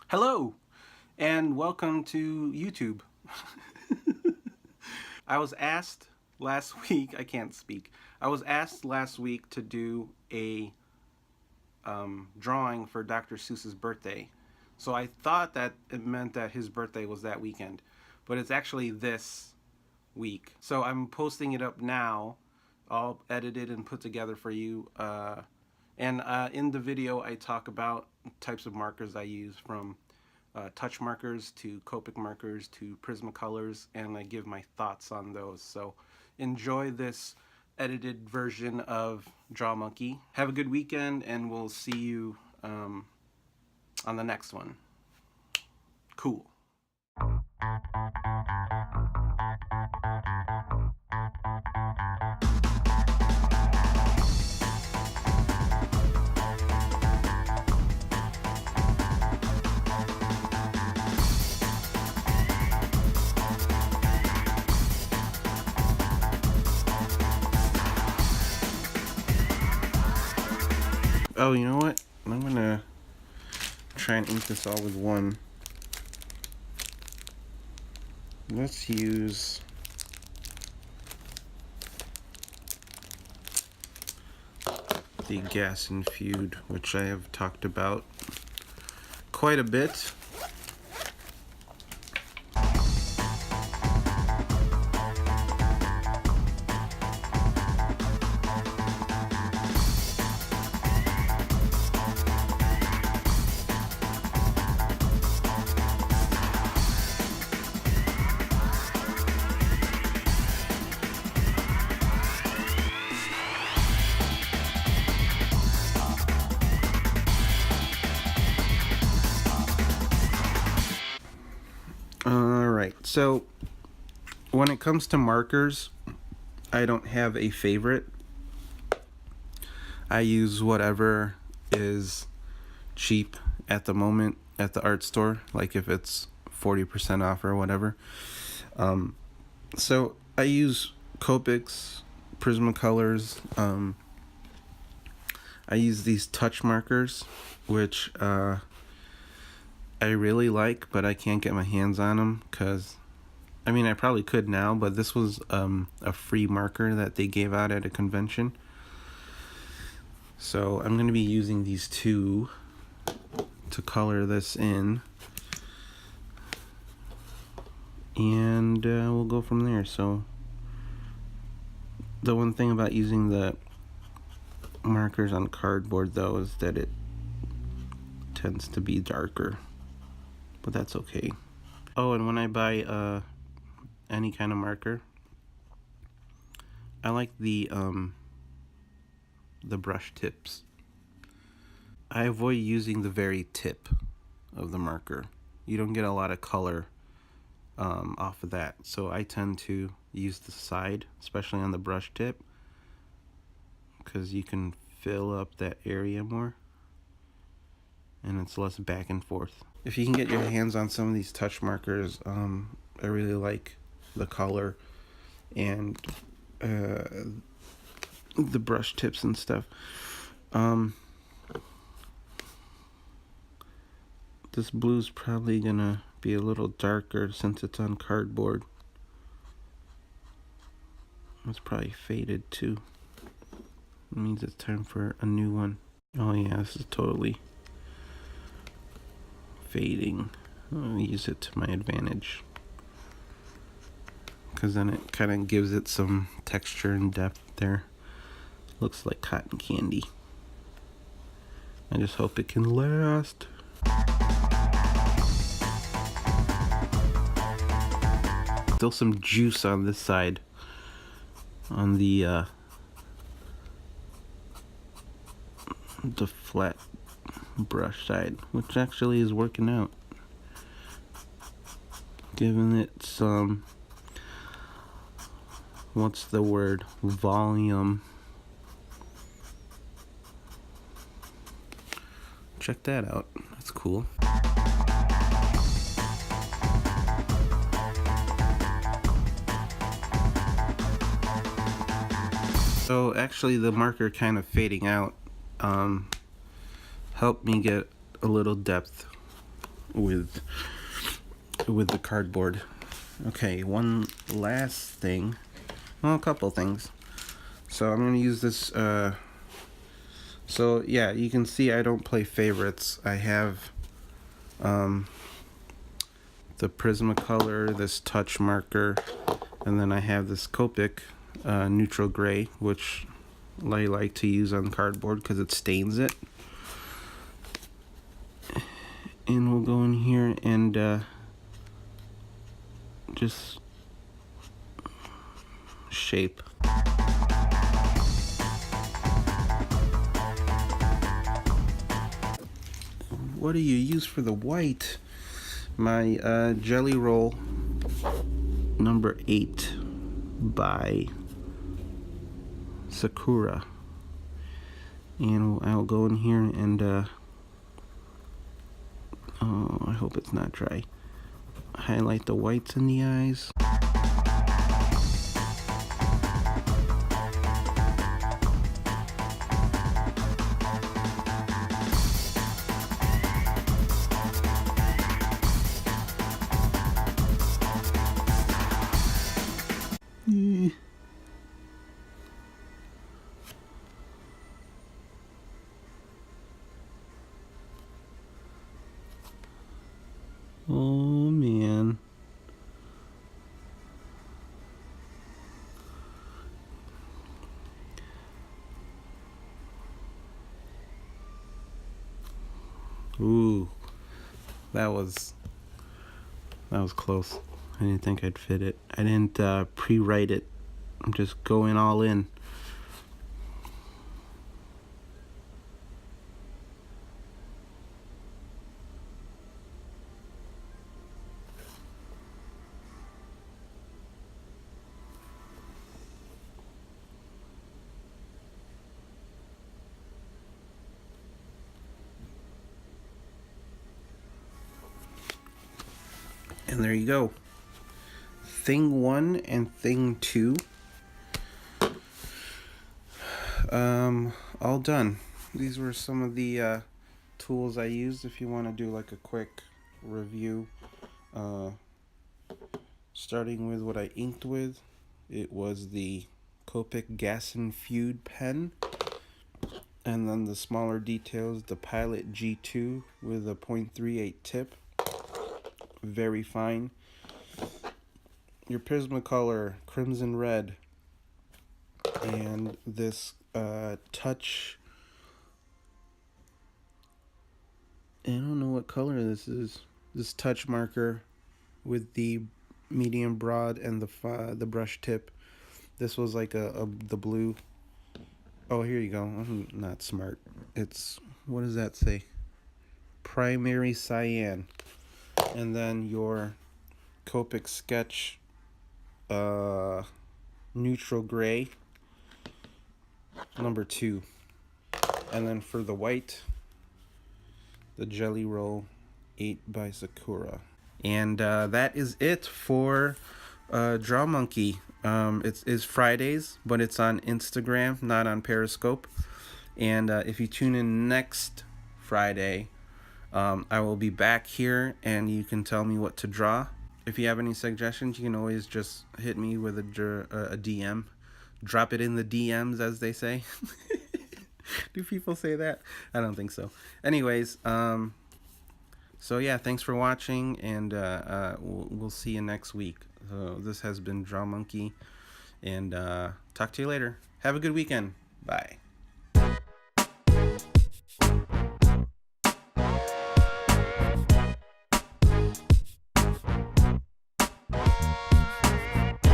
Hello, and welcome to YouTube. I was asked last week, I can't speak. I was asked last week to do a drawing for Dr. Seuss's birthday. So I thought that it meant that his birthday was that weekend, but it's actually this week. So I'm posting it up now, all edited and put together for you. And in the video, I talk about types of markers I use, from touch markers to Copic markers to Prismacolors, and I give my thoughts on those. So enjoy this edited version of Draw Monkey. Have a good weekend, and we'll see you on the next one. Cool. Oh, you know what? I'm gonna try and ink this all with one. Let's use the gas infused, which I have talked about quite a bit. Alright, so when it comes to markers, I don't have a favorite. I use whatever is cheap at the moment at the art store, like if it's 40% off or whatever. So I use Copics, Prismacolors. I use these touch markers, which I really like, but I can't get my hands on them because, I mean, I probably could now, but this was a free marker that they gave out at a convention. So I'm going to be using these two to color this in, and we'll go from there. So the one thing about using the markers on cardboard, though, is that it tends to be darker, but that's okay. Oh, and when I buy any kind of marker, I like the brush tips. I avoid using the very tip of the marker. You don't get a lot of color off of that, so I tend to use the side, especially on the brush tip, because you can fill up that area more and it's less back and forth. If you can get your hands on some of these touch markers, I really like the color and the brush tips and stuff. This blue's probably gonna be a little darker since it's on cardboard. It's probably faded too. It means it's time for a new one. Oh yeah, this is totally fading. I'll use it to my advantage, because then it kind of gives it some texture and depth there. Looks like cotton candy. I just hope it can last. Still some juice on this side, on the flat brush side, which actually is working out, giving it some, what's the word, volume. Check that out, that's cool. So actually the marker kind of fading out helped me get a little depth with the cardboard. Okay, one last thing. Well, a couple things. So I'm gonna use this. So yeah, you can see I don't play favorites. I have the Prismacolor, this touch marker, and then I have this Copic neutral gray, which I like to use on cardboard because it stains it. And we'll go in here and just shape. What do you use for the white? My Jelly Roll number 8 by Sakura. And I'll go in here and oh, I hope it's not dry. Highlight the whites in the eyes. Oh man. Ooh, that was close. I didn't think I'd fit it. I didn't pre-write it. I'm just going all in. And there you go. Thing 1 and thing 2. All done. These were some of the tools I used. If you want to do like a quick review, starting with what I inked with, it was the Copic Gas Infused pen, and then the smaller details, the Pilot G2 with a .38 tip, very fine. Your Prismacolor Crimson Red, and this touch, I don't know what color this is, this touch marker with the medium broad and the brush tip. This was like the blue. Oh, here you go. I'm not smart. It's, what does that say? Primary cyan. And then your Copic Sketch neutral gray number 2. And then for the white, the Jelly Roll 8 by Sakura. And that is it for Draw Monkey. It's Fridays, but it's on Instagram, not on Periscope. And if you tune in next Friday, I will be back here and you can tell me what to draw. If you have any suggestions, you can always just hit me with a DM. Drop it in the DMs, as they say. Do people say that? I don't think so. Anyways, so yeah, thanks for watching, and we'll see you next week. This has been Draw Monkey, and talk to you later. Have a good weekend. Bye.